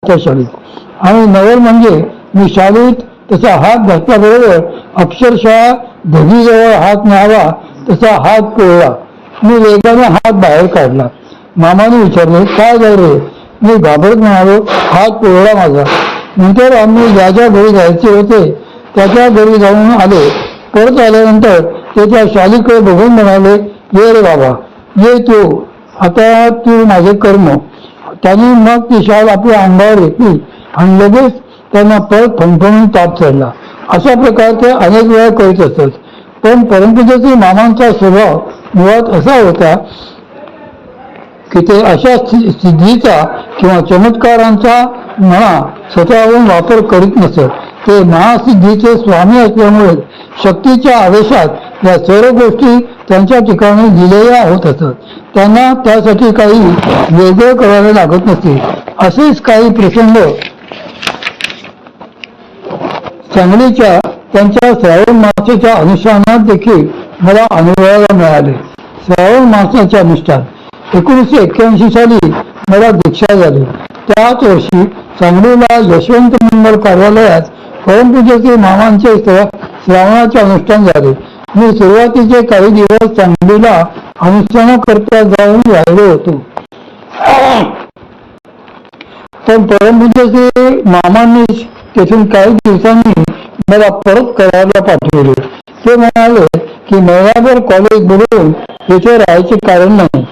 त्या शाळेत। आणि नवल म्हणजे मी शाळेत तसा हात घातल्याबरोबर अक्षरशः धगीजवळ हात न्यावा तसा हात पोळला। मी वेगाने हात बाहेर काढला। मामाने विचारले, काय झालं रे? मी घाबरत म्हणालो, हात पोळला माझा। नंतर आम्ही ज्याच्या घरी जायचे होते त्याच्या घरी जाऊन आले। परत आल्यानंतर ते त्या शालीकडे बघून म्हणाले, ये रे बाबा, ये तू, आता तू माझे कर्म। त्यांनी मग ती शाल आपल्या अंगावर घेतली आणि लगेच त्यांना परत फणफणून ताप चढला। अशा प्रकारे ते अनेक वेळा करीत असत। पण परमपूज्य मामांचा स्वभाव मुळात असा होता की ते अशा सिद्धीचा किंवा चमत्कारांचा म्हणा स्वतःहून वापर करीत नसत। ते महासिद्धीचे स्वामी असल्यामुळे शक्तीच्या आदेशात या सर्व गोष्टी त्यांच्या ठिकाणी दिलेल्या होत असत। त्यांना त्यासाठी काही वेगळं करायला लागत नसे। असेच काही प्रसंग सांगलीच्या त्यांच्या श्रावण मासाच्या अनुष्ठानात देखील मला अनुभवायला मिळाले। श्रावण मासाच्या अनुष्ठान 1981 साली मला दीक्षा झाली। त्याच वर्षी सांगलीला यशवंत मंगल कार्यालयात परमपूज्य मामांचे श्रावणाचे अनुष्ठान झाले। मी सुरुवातीचे काही दिवस सांगलीला अनुष्ठानाकरता जाऊन राहिलो होतो। पण परमपूज्य मामांनी तेथून काही दिवसांनी मला परत करायला पाठवले। ते म्हणाले की महिनाभर कॉलेज बुडवून येथे राहायचे कारण नाही,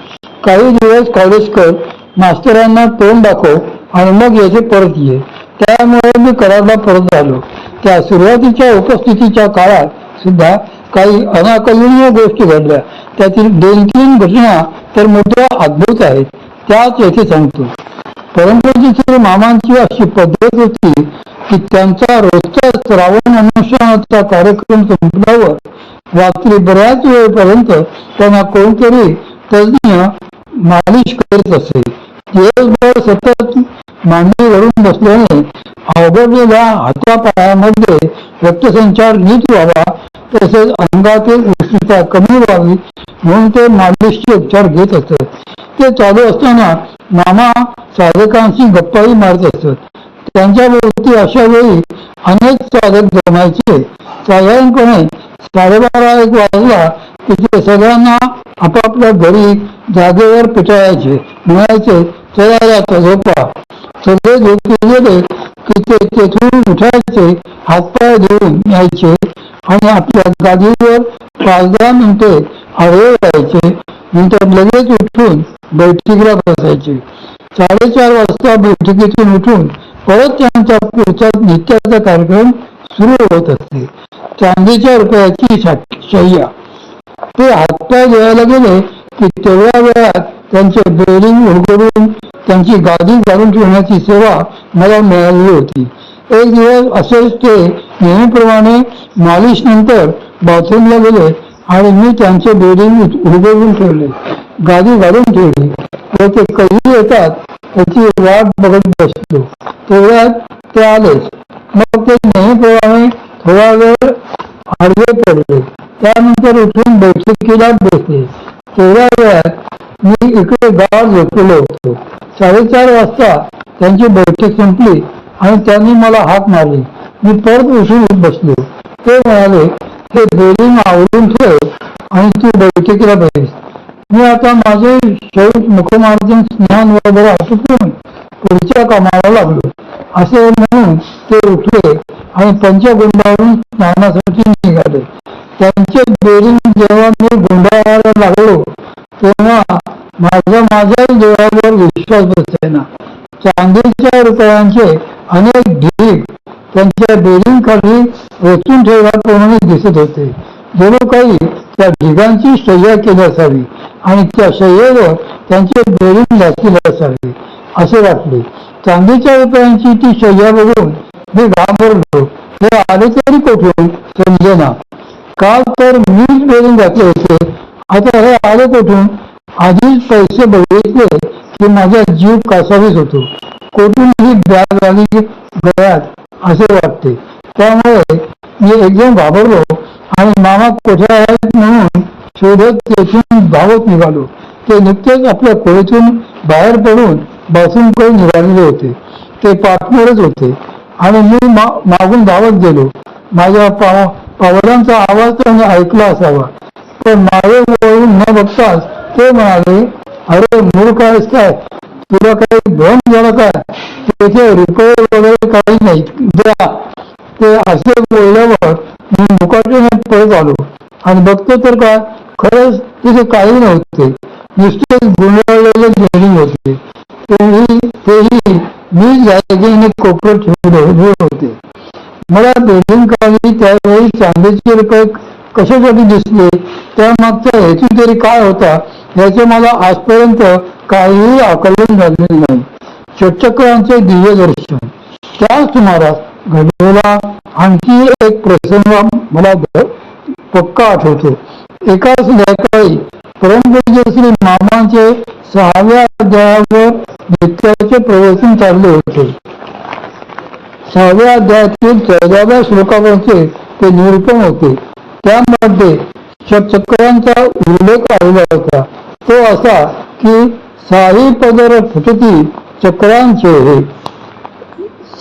काही दिवस कॉलेज कर, मास्तरांना तोंड दाखव आणि मग येथे परत ये। त्यामुळे मी कराडला परत आलो। त्या सुरुवातीच्या उपस्थितीच्या काळात सुद्धा काही अनाकलनीय गोष्टी घडल्या। त्यातील 2-3 घटना तर मोठ्या अद्भुत आहेत, त्याच येथे सांगतो। परमपूज्य मामांची अशी पद्धत होती की त्यांचा रोजचा श्रावण अनुष्ठानाचा कार्यक्रम संपल्यावर रात्री बऱ्याच वेळेपर्यंत त्यांना कोणतरी तज्ज्ञ मालिश करीत असे। दिवसभर सतत मांडी घालून बसल्याने अवघडलेल्या हातापायामध्ये रक्तसंचार नीट व्हावा, तसेच अंगातील उष्णता कमी व्हावी म्हणून ते मालिशचे उपचार घेत असत। ते चालू असताना मामा साधकांशी गप्पाही मारत असत। त्यांच्या भोवती अशा वेळी अनेक साधक जमायचे। साधारणपणे 12:30-1 वाजला की ते सगळ्यांना आपापल्या घरी जागेवर पिटाळायचे, म्हणायचे, चला आता झोपा। सगळे झोपी गेले की ते तेथून उठायचे, हातपाय धुवून यायचे आणि आपल्या गादीवर 5-10 मिनिटे आडवे राहायचे। नंतर लगेच उठून बैठकीला बसायचे। 4:30 वाजता बैठकीतून उठून परत त्यांचा पुढचा नित्याचा कार्यक्रम सुरू होत असते। चांदीच्या रुपयाची शय्या। ते हातपाय धुवायला गेले की तेवढ्या वेळात त्यांचे बेरिंग उघडून त्यांची गादी घालून ठेवण्याची सेवा मला मिळाली होती। एक दिवस असेच ते नेहमीप्रमाणे मालिश नंतर बाथरूमला गेले आणि मी त्यांचे बेरिंग उघडून ठेवले, गादी घालून ठेवली व ते कधी येतात त्याची वाट बघत बसलो। तेवढ्यात ते आलेच। मग ते नेहमीप्रमाणे थोडा वेळ आडवे पडले, त्यानंतर उठून बैठकीला बसले। तेवढ्या वेळात मी इकडे गाढ झोपलेलो होतो। 4:30 वाजता त्यांची बैठक संपली आणि त्यांनी मला हाक मारली। मी परत उठून बसलो। ते म्हणाले, हे बेरिंग आवरून ठेव आणि तू बैठकीला बस। मी आता माझे शौच मुखमार्जन स्नान वगैरे आटोपून पुढच्या कामाला लागलो असे म्हणून ते उठले आणि पंचगुंडावरून स्नानासाठी निघाले। त्यांचे बेरिंग जेव्हा मी गुंडाळायला लागलो तेव्हा माझ्याही डोळ्यावर विश्वास बसेना। चांदीच्या रुपयांचे अनेक ढीग त्यांच्या बेरिंग खाली रचून ठेवल्याप्रमाणे दिसत होते, जणू काही त्या ढिगांची शय्या केली असावी आणि त्या शय्येवर त्यांचे बेरिंग घातलेले असावे असे वाटले। चांदीच्या रुपयांची ती शय्या बघून मी घाबरलो। हे आले तरी कुठून समजेना। काल तर मीच बेरिंग घातले होते, आता हे आले कुठून? आधीच पैसे बघितले की माझा जीव कासावीस होतो। कुठून ही बॅग आली गळ्यात असे वाटते। त्यामुळे मी एकदम घाबरलो आणि मामा कुठे आहेत म्हणून शोधत तेथून धावत निघालो। ते नुकतेच आपल्या खोलीतून बाहेर पडून बाथरूमकडे निघालेले होते। ते पार्टनरच होते आणि मी मागून धावत गेलो. माझ्या पावलांचा आवाज त्यांनी ऐकला असावा, पण माझे वळून न बघताच ते म्हणाले, अरे मूर्ख आहेस काय, तुला काही भ्रम झाला काय, तेथे रुपये वगैरे काही नाही, द्या. ते असे बोलल्यावर मी मुकाटीने पळत आलो आणि बघतो तर काय, खरंच तिथे काही नव्हते. नुसतेच गुंडाळलेले बिल्डिंग होते. तेही मी जागेने कोपऱ्यात ठेवले होते. मला बिल्डिंग खाली त्यावेळी चांदीचे रुपये कशासाठी दिसले, त्यामागचा हेतू तरी काय होता, याचे मला आजपर्यंत काहीही आकलन झालेले नाही. षटचक्रांचे दिव्यदर्शन. त्याच सुमारास घडलेला आणखी एक प्रसंग मला पक्का आठवतो. एका संध्याकाळी परमपूज्य श्री मामांचे 6व्या अध्यायावर नित्याचे प्रवचन चालले होते. 6व्या अध्यायातील 14व्या श्लोकावरचे ते निरूपण होते. त्यामध्ये षटचक्रांचा उल्लेख आलेला होता. तो असा की साई पदर फुटती चक्रांचे,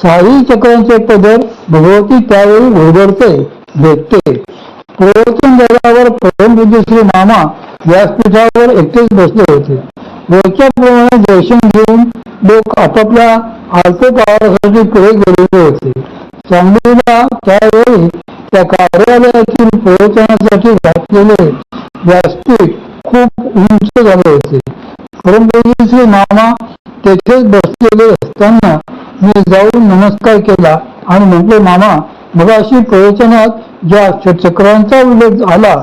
साई चक्रांचे पदर भगवती त्यावेळी उघडते, भेटते. प्रवचन झाल्यावर परमपूज्य श्री मामा व्यासपीठावर एकटेच बसले होते. रोजच्या प्रमाणे दर्शन घेऊन लोक आपापल्या अल्पकाळासाठी पुढे गेलेले होते. सांगलीला त्यावेळी त्या कार्यालयातील प्रवचनासाठी घातलेले व्यासपीठ खूप उंच झाले होते. परमपूज्य श्री मामा तेथेच बसलेले असताना मी जाऊन नमस्कार केला आणि म्हटले, मामा, मगाशी प्रवचनात ज्या षटचक्रांचा उल्लेख आला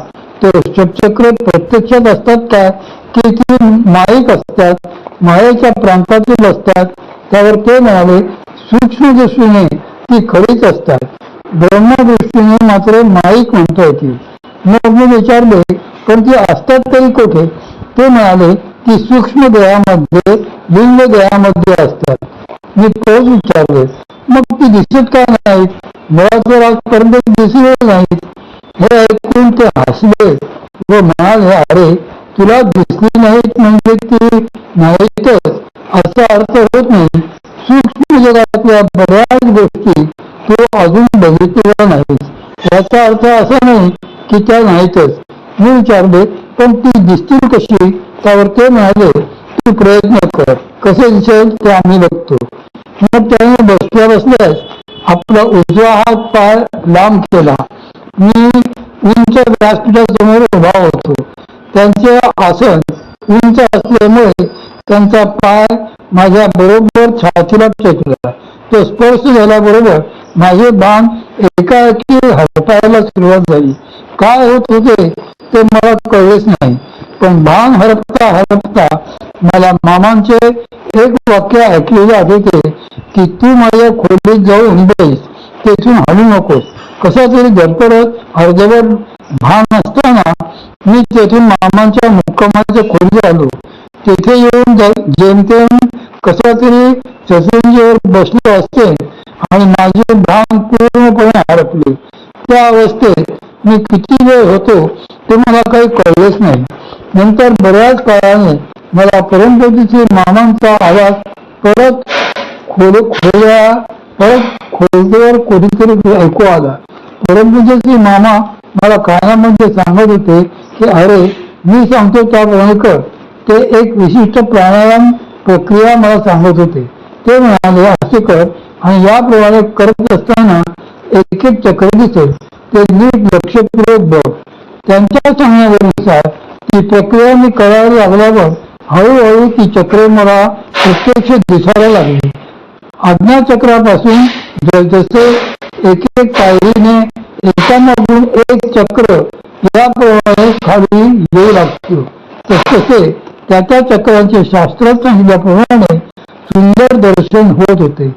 ते षटचक्र प्रत्यक्षात असतात काय, की ती माईक असतात, मायेच्या प्रांतातील असतात? त्यावर ते म्हणाले, सूक्ष्म दृष्टीने ती खरीच असतात, ब्रह्मदृष्टीने मात्र माईक म्हणता येतील. मग मी विचारले, पण ती असतात तरी कुठे? ते म्हणाले की सूक्ष्म देहामध्ये, लिंग देहामध्ये असतात. मी तोच विचारले, मग ती दिसत का नाहीत? मला तर आजपर्यंत दिसले नाहीत. हे ऐकून ते हसले व म्हणाले, अरे तुला दिसली नाहीत म्हणजे ती नाहीतच असा अर्थ होत नाही. सूक्ष्म जगातल्या बऱ्याच गोष्टी तू अजून बघितलेल्या नाहीस, याचा अर्थ असा नाही की त्या नाहीतच. मी विचारले, पण ती दिसतील कशी? त्यावर ते म्हणाले, तू प्रयत्न कर, कसे दिसेल ते आम्ही बघतो. मग त्याने बसल्या बसल्यास आपला उजवा हात पाय लांब केला. मी उंच व्यासपीठासमोर उभा होतो. त्यांचे आसन उंच असल्यामुळे त्यांचा पाय माझ्या बरोबर छातीला टेकला. तो स्पर्श झाल्याबरोबर माझे बाण एकाएकी हरपायला सुरुवात झाली. काय होत होते ते मला कळलेच नाही, पण भान हरपता हरपता मला मामांचे एक वाक्य ऐकलेले आठवते की तू माझ्या खोलीत जाऊन बैस, तेथून हलू नकोस. कसा तरी धडपडत अर्धवट भान असताना मी तेथून मामांच्या मुक्कामाच्या खोलीत आलो. तेथे येऊन जेमतेम कसा तरी चतुंजीवर बसलो असते आणि माझे भान पूर्णपणे हरपले. त्या अवस्थेत मी किती वेळ होतो ते मला काही कळलेच नाही. नंतर बऱ्याच काळाने मला परमपूज्य मामांचा आवाज परत खोलवर कोणीतरी ऐकू आला. परमपूज्य मामा मला कानामध्ये सांगत होते की अरे मी सांगतो त्याप्रमाणे कर. ते एक विशिष्ट प्राणायाम प्रक्रिया मला सांगत होते. ते म्हणाले, असे कर आणि याप्रमाणे करत असताना एक एक चक्र दिसेल, ते नीट लक्षपूर्वक बघ. त्यांच्या सांगण्यानुसार ती प्रक्रिया मी करायला लागल्यावर हळूहळू ती चक्र मला प्रत्यक्ष दिसायला लागली. आज्ञाचक्रापासून जसे एक एक पायरीने एकामागून एक चक्र याप्रमाणे खाली येऊ लागतो, तसे त्या चक्रांचे शास्त्रात सांगितल्याप्रमाणे सुंदर दर्शन होत होते.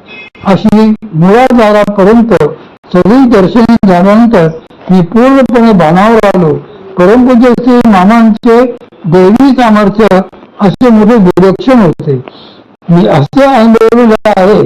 अशी मुळाधारापर्यंत सगळी दर्शन झाल्यानंतर मी पूर्णपणे भानावर आलो. परमपूज्य श्री मामांचे देवी सामर्थ्य असे मोठे विलक्षण होते. मी असे अनुभवलेले आहे